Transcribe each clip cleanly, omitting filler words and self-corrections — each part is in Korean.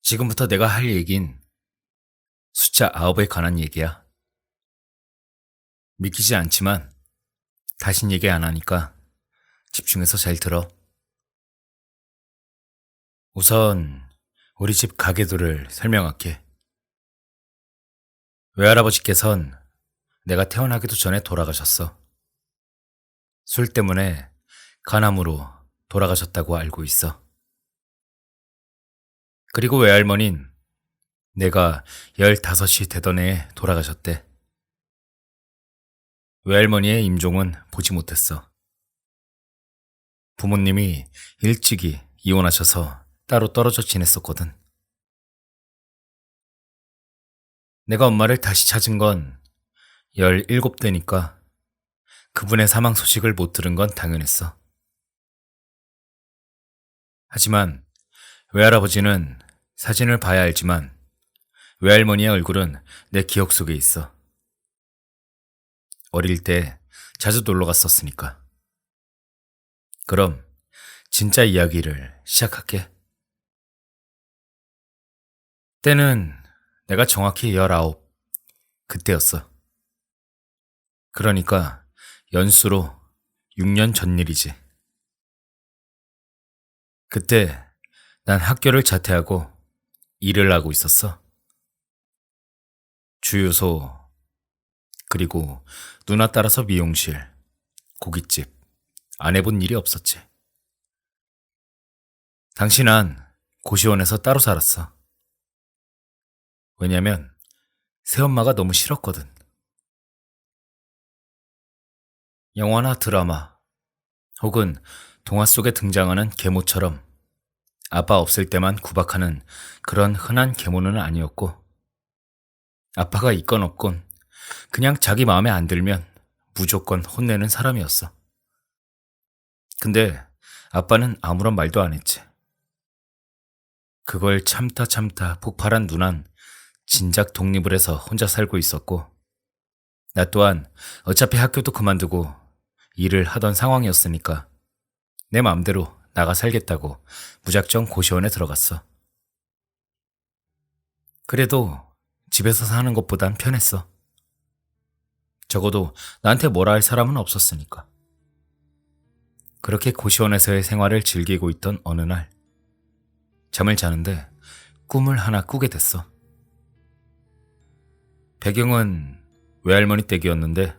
지금부터 내가 할 얘긴 숫자 9에 관한 얘기야. 믿기지 않지만 다신 얘기 안 하니까 집중해서 잘 들어. 우선 우리 집 가계도를 설명할게. 외할아버지께선 내가 태어나기도 전에 돌아가셨어. 술 때문에 간암으로 돌아가셨다고 알고 있어. 그리고 외할머닌 내가 15이 되던 해에 돌아가셨대. 외할머니의 임종은 보지 못했어. 부모님이 일찍이 이혼하셔서 따로 떨어져 지냈었거든. 내가 엄마를 다시 찾은 건 17대니까 그분의 사망 소식을 못 들은 건 당연했어. 하지만 외할아버지는 사진을 봐야 알지만 외할머니의 얼굴은 내 기억 속에 있어. 어릴 때 자주 놀러 갔었으니까. 그럼 진짜 이야기를 시작할게. 때는 내가 정확히 19, 그때였어. 그러니까 연수로 6년 전 일이지. 그때 난 학교를 자퇴하고 일을 하고 있었어. 주유소, 그리고 누나 따라서 미용실, 고깃집, 안 해본 일이 없었지. 당시 난 고시원에서 따로 살았어. 왜냐면 새엄마가 너무 싫었거든. 영화나 드라마, 혹은 동화 속에 등장하는 계모처럼 아빠 없을 때만 구박하는 그런 흔한 계모는 아니었고, 아빠가 있건 없건 그냥 자기 마음에 안 들면 무조건 혼내는 사람이었어. 근데 아빠는 아무런 말도 안 했지. 그걸 참다 폭발한 누난 진작 독립을 해서 혼자 살고 있었고, 나 또한 어차피 학교도 그만두고 일을 하던 상황이었으니까 내 마음대로 나가 살겠다고 무작정 고시원에 들어갔어. 그래도 집에서 사는 것보단 편했어. 적어도 나한테 뭐라 할 사람은 없었으니까. 그렇게 고시원에서의 생활을 즐기고 있던 어느 날, 잠을 자는데 꿈을 하나 꾸게 됐어. 배경은 외할머니 댁이었는데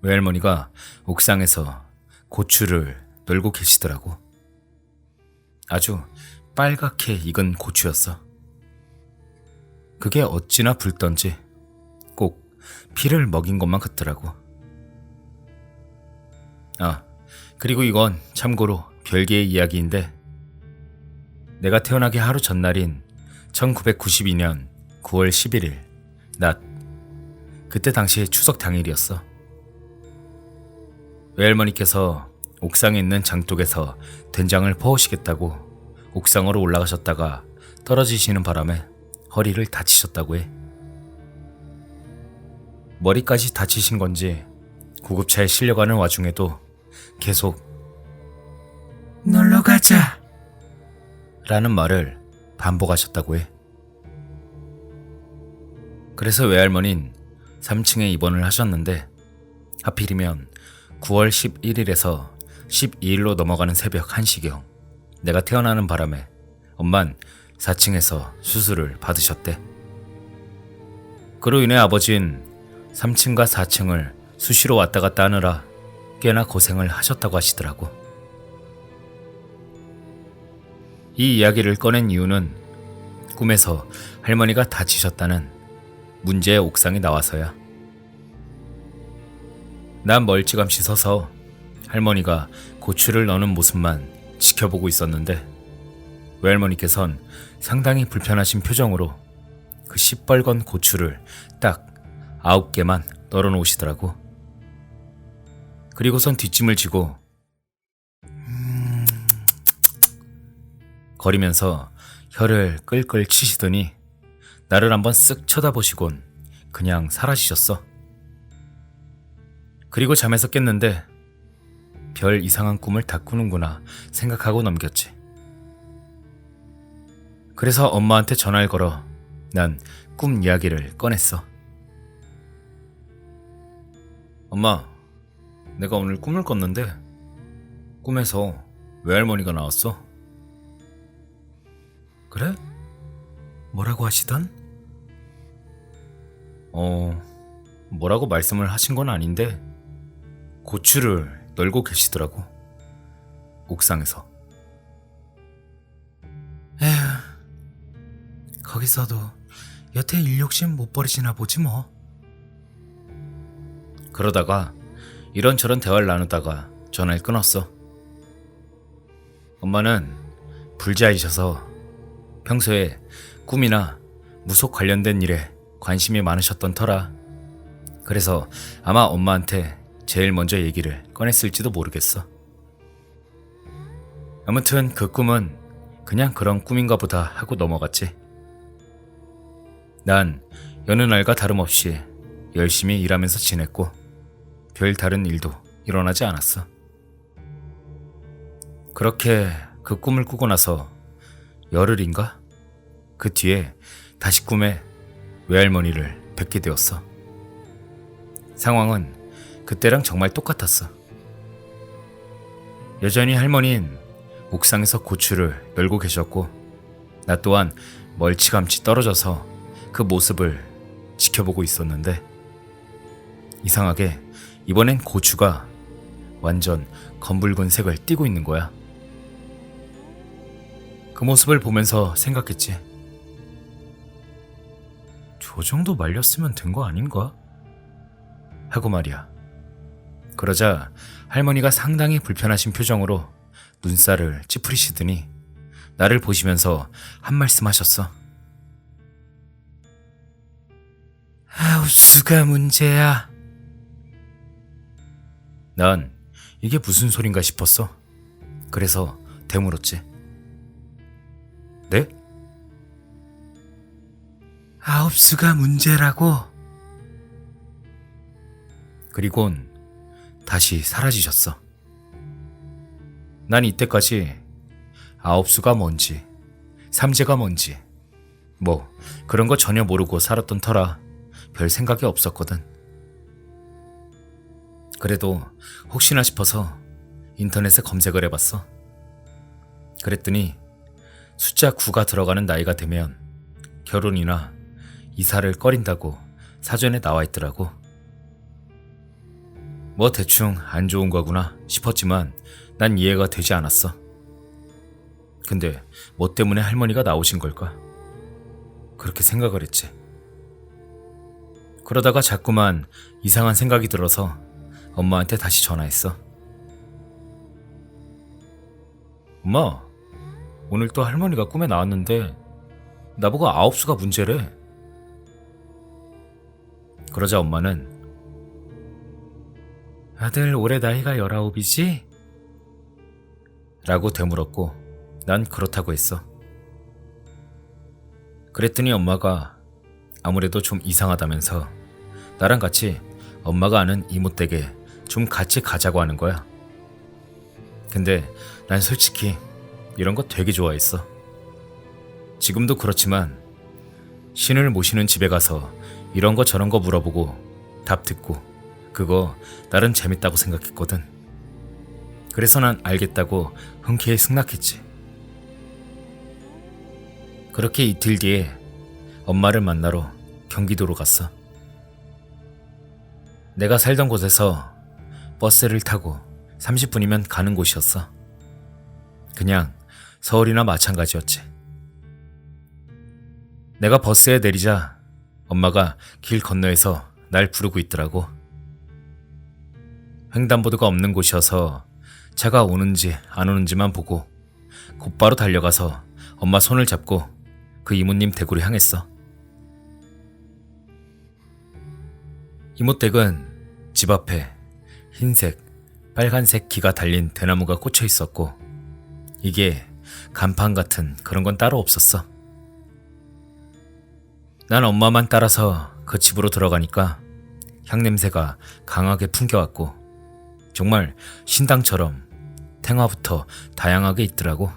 외할머니가 옥상에서 고추를 널고 계시더라고. 아주 빨갛게 익은 고추였어. 그게 어찌나 붉던지 꼭 피를 먹인 것만 같더라고. 아, 그리고 이건 참고로 별개의 이야기인데, 내가 태어나기 하루 전날인 1992년 9월 11일 낮, 그때 당시 추석 당일이었어. 외할머니께서 옥상에 있는 장독에서 된장을 퍼오시겠다고 옥상으로 올라가셨다가 떨어지시는 바람에 허리를 다치셨다고 해. 머리까지 다치신 건지 구급차에 실려가는 와중에도 계속 놀러 가자 라는 말을 반복하셨다고 해. 그래서 외할머니는 3층에 입원을 하셨는데, 하필이면 9월 11일에서 12일로 넘어가는 새벽 1시경 내가 태어나는 바람에 엄만 4층에서 수술을 받으셨대. 그로 인해 아버진 3층과 4층을 수시로 왔다 갔다 하느라 꽤나 고생을 하셨다고 하시더라고. 이 이야기를 꺼낸 이유는 꿈에서 할머니가 다치셨다는 문제의 옥상에 나와서야. 난 멀찌감치 서서 할머니가 고추를 넣는 모습만 지켜보고 있었는데, 외할머니께선 상당히 불편하신 표정으로 그 시뻘건 고추를 딱 9개만 널어 놓으시더라고. 그리고선 뒷짐을 지고 거리면서 혀를 끌끌 치시더니 나를 한번 쓱 쳐다보시곤 그냥 사라지셨어. 그리고 잠에서 깼는데 별 이상한 꿈을 다 꾸는구나 생각하고 넘겼지. 그래서 엄마한테 전화를 걸어 난 꿈 이야기를 꺼냈어. 엄마, 내가 오늘 꿈을 꿨는데 꿈에서 외할머니가 나왔어. 그래? 뭐라고 하시던? 뭐라고 말씀을 하신 건 아닌데 고추를 널고 계시더라고. 옥상에서. 에휴, 거기서도 여태 일 욕심 못 버리시나 보지 뭐. 그러다가 이런저런 대화를 나누다가 전화를 끊었어. 엄마는 불자이셔서 평소에 꿈이나 무속 관련된 일에 관심이 많으셨던 터라 그래서 아마 엄마한테 제일 먼저 얘기를 꺼냈을지도 모르겠어. 아무튼 그 꿈은 그냥 그런 꿈인가 보다 하고 넘어갔지. 난 여느 날과 다름없이 열심히 일하면서 지냈고 별 다른 일도 일어나지 않았어. 그렇게 그 꿈을 꾸고 나서 열흘인가? 그 뒤에 다시 꿈에 외할머니를 뵙게 되었어. 상황은 그때랑 정말 똑같았어. 여전히 할머니는 옥상에서 고추를 널고 계셨고 나 또한 멀찌감치 떨어져서 그 모습을 지켜보고 있었는데 이상하게 이번엔 고추가 완전 검붉은 색을 띠고 있는 거야. 그 모습을 보면서 생각했지. 저 정도 말렸으면 된 거 아닌가? 하고 말이야. 그러자 할머니가 상당히 불편하신 표정으로 눈살을 찌푸리시더니 나를 보시면서 한 말씀 하셨어. 하우스가 문제야. 난 이게 무슨 소린가 싶었어. 그래서 되물었지. 네? 하우스가 문제라고. 그리곤 다시 사라지셨어. 난 이때까지 아홉수가 뭔지 삼재가 뭔지 뭐 그런 거 전혀 모르고 살았던 터라 별 생각이 없었거든. 그래도 혹시나 싶어서 인터넷에 검색을 해봤어. 그랬더니 숫자 9가 들어가는 나이가 되면 결혼이나 이사를 꺼린다고 사전에 나와 있더라고. 뭐 대충 안 좋은 거구나 싶었지만 난 이해가 되지 않았어. 근데 뭐 때문에 할머니가 나오신 걸까? 그렇게 생각을 했지. 그러다가 자꾸만 이상한 생각이 들어서 엄마한테 다시 전화했어. 엄마, 오늘 또 할머니가 꿈에 나왔는데 나보고 아홉수가 문제래. 그러자 엄마는 아들 올해 나이가 19이지? 라고 되물었고 난 그렇다고 했어. 그랬더니 엄마가 아무래도 좀 이상하다면서 나랑 같이 엄마가 아는 이모댁에 좀 같이 가자고 하는 거야. 근데 난 솔직히 이런 거 되게 좋아했어. 지금도 그렇지만 신을 모시는 집에 가서 이런 거 저런 거 물어보고 답 듣고 그거 나름 재밌다고 생각했거든. 그래서 난 알겠다고 흔쾌히 승낙했지. 그렇게 이틀 뒤에 엄마를 만나러 경기도로 갔어. 내가 살던 곳에서 버스를 타고 30분이면 가는 곳이었어. 그냥 서울이나 마찬가지였지. 내가 버스에 내리자 엄마가 길 건너에서 날 부르고 있더라고. 횡단보도가 없는 곳이어서 차가 오는지 안 오는지만 보고 곧바로 달려가서 엄마 손을 잡고 그 이모님 댁으로 향했어. 이모댁은 집 앞에 흰색, 빨간색 기가 달린 대나무가 꽂혀 있었고 이게 간판 같은 그런 건 따로 없었어. 난 엄마만 따라서 그 집으로 들어가니까 향냄새가 강하게 풍겨왔고 정말 신당처럼 탱화부터 다양하게 있더라고.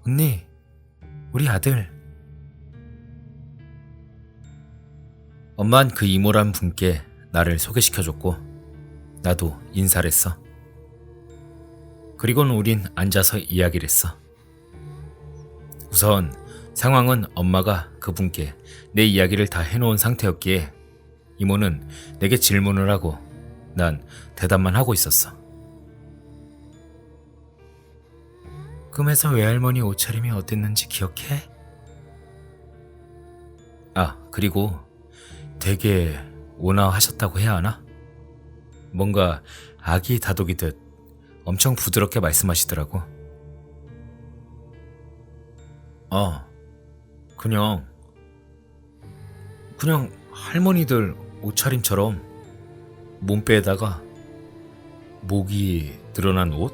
언니, 우리 아들. 엄만 그 이모란 분께 나를 소개시켜줬고 나도 인사를 했어. 그리고는 우린 앉아서 이야기를 했어. 우선 상황은 엄마가 그분께 내 이야기를 다 해놓은 상태였기에 이모는 내게 질문을 하고 난 대답만 하고 있었어. 꿈에서 외할머니 옷차림이 어땠는지 기억해? 아, 그리고 되게 온화하셨다고 해야 하나? 뭔가 아기 다독이듯 엄청 부드럽게 말씀하시더라고. 그냥 할머니들 옷차림처럼 몸빼에다가 목이 드러난 옷?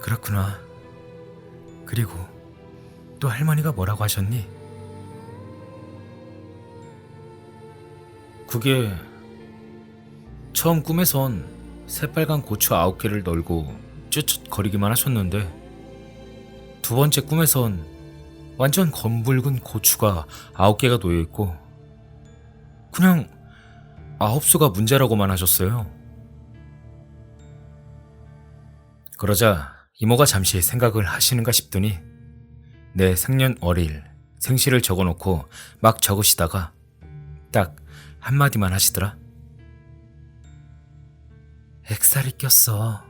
그렇구나. 그리고 또 할머니가 뭐라고 하셨니? 그게 처음 꿈에선 새빨간 고추 9개를 널고 쯧쯧거리기만 하셨는데 두 번째 꿈에선 완전 검붉은 고추가 9개가 놓여있고 그냥 9수가 문제라고만 하셨어요. 그러자 이모가 잠시 생각을 하시는가 싶더니 내 생년월일, 생시를 적어놓고 막 적으시다가 딱 한마디만 하시더라. 액살이 꼈어.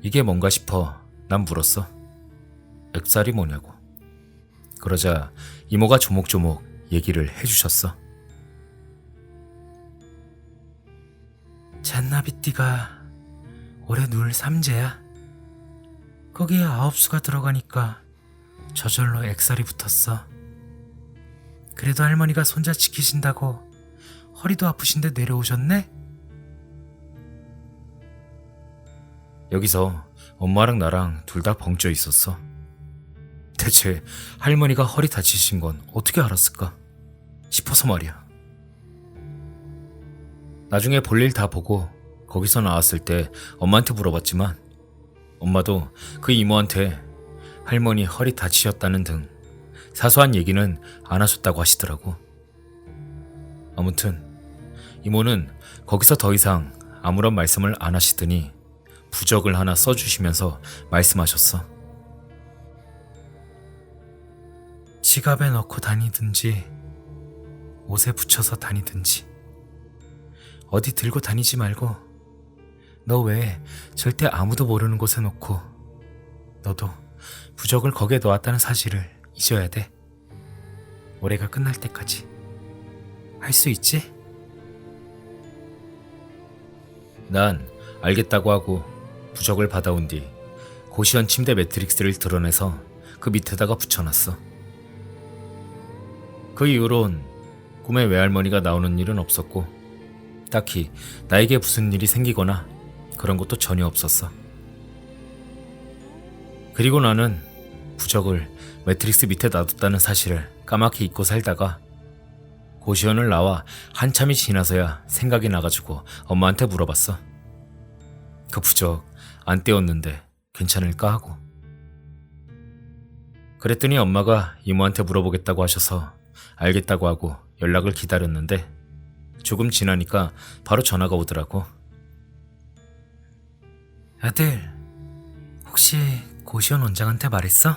이게 뭔가 싶어 난 물었어. 액살이 뭐냐고. 그러자 이모가 조목조목 얘기를 해주셨어. 잔나비띠가 올해 눌 3재야. 거기에 9수가 들어가니까 저절로 액살이 붙었어. 그래도 할머니가 손자 지키신다고 허리도 아프신데 내려오셨네? 여기서 엄마랑 나랑 둘 다 벙쪄 있었어. 대체 할머니가 허리 다치신 건 어떻게 알았을까 싶어서 말이야. 나중에 볼일 다 보고 거기서 나왔을 때 엄마한테 물어봤지만 엄마도 그 이모한테 할머니 허리 다치셨다는 등 사소한 얘기는 안 하셨다고 하시더라고. 아무튼 이모는 거기서 더 이상 아무런 말씀을 안 하시더니 부적을 하나 써주시면서 말씀하셨어. 지갑에 넣고 다니든지 옷에 붙여서 다니든지 어디 들고 다니지 말고 너 외에 절대 아무도 모르는 곳에 놓고 너도 부적을 거기에 놓았다는 사실을 잊어야 돼. 올해가 끝날 때까지. 할 수 있지? 난 알겠다고 하고 부적을 받아온 뒤 고시원 침대 매트릭스를 드러내서 그 밑에다가 붙여놨어. 그 이후론 꿈에 외할머니가 나오는 일은 없었고 딱히 나에게 무슨 일이 생기거나 그런 것도 전혀 없었어. 그리고 나는 부적을 매트릭스 밑에 놔뒀다는 사실을 까맣게 잊고 살다가 고시원을 나와 한참이 지나서야 생각이 나가지고 엄마한테 물어봤어. 그 부적 안 떼었는데 괜찮을까 하고. 그랬더니 엄마가 이모한테 물어보겠다고 하셔서 알겠다고 하고 연락을 기다렸는데 조금 지나니까 바로 전화가 오더라고. 아들, 혹시 고시원 원장한테 말했어?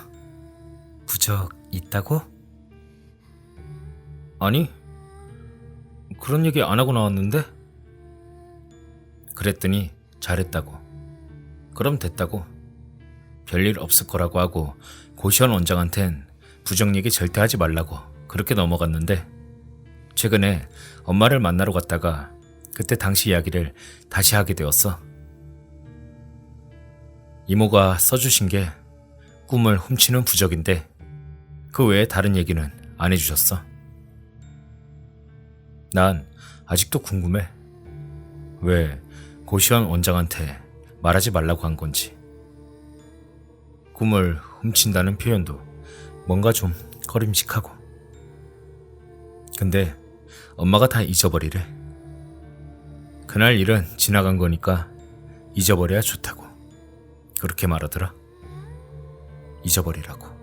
부적 있다고? 아니, 그런 얘기 안 하고 나왔는데? 그랬더니 잘했다고. 그럼 됐다고. 별일 없을 거라고 하고 고시원 원장한텐 부적 얘기 절대 하지 말라고 그렇게 넘어갔는데 최근에 엄마를 만나러 갔다가 그때 당시 이야기를 다시 하게 되었어. 이모가 써주신 게 꿈을 훔치는 부적인데 그 외에 다른 얘기는 안 해주셨어. 난 아직도 궁금해. 왜 고시원 원장한테 말하지 말라고 한 건지. 꿈을 훔친다는 표현도 뭔가 좀 꺼림칙하고. 근데 엄마가 다 잊어버리래. 그날 일은 지나간 거니까 잊어버려야 좋다고. 그렇게 말하더라. 잊어버리라고.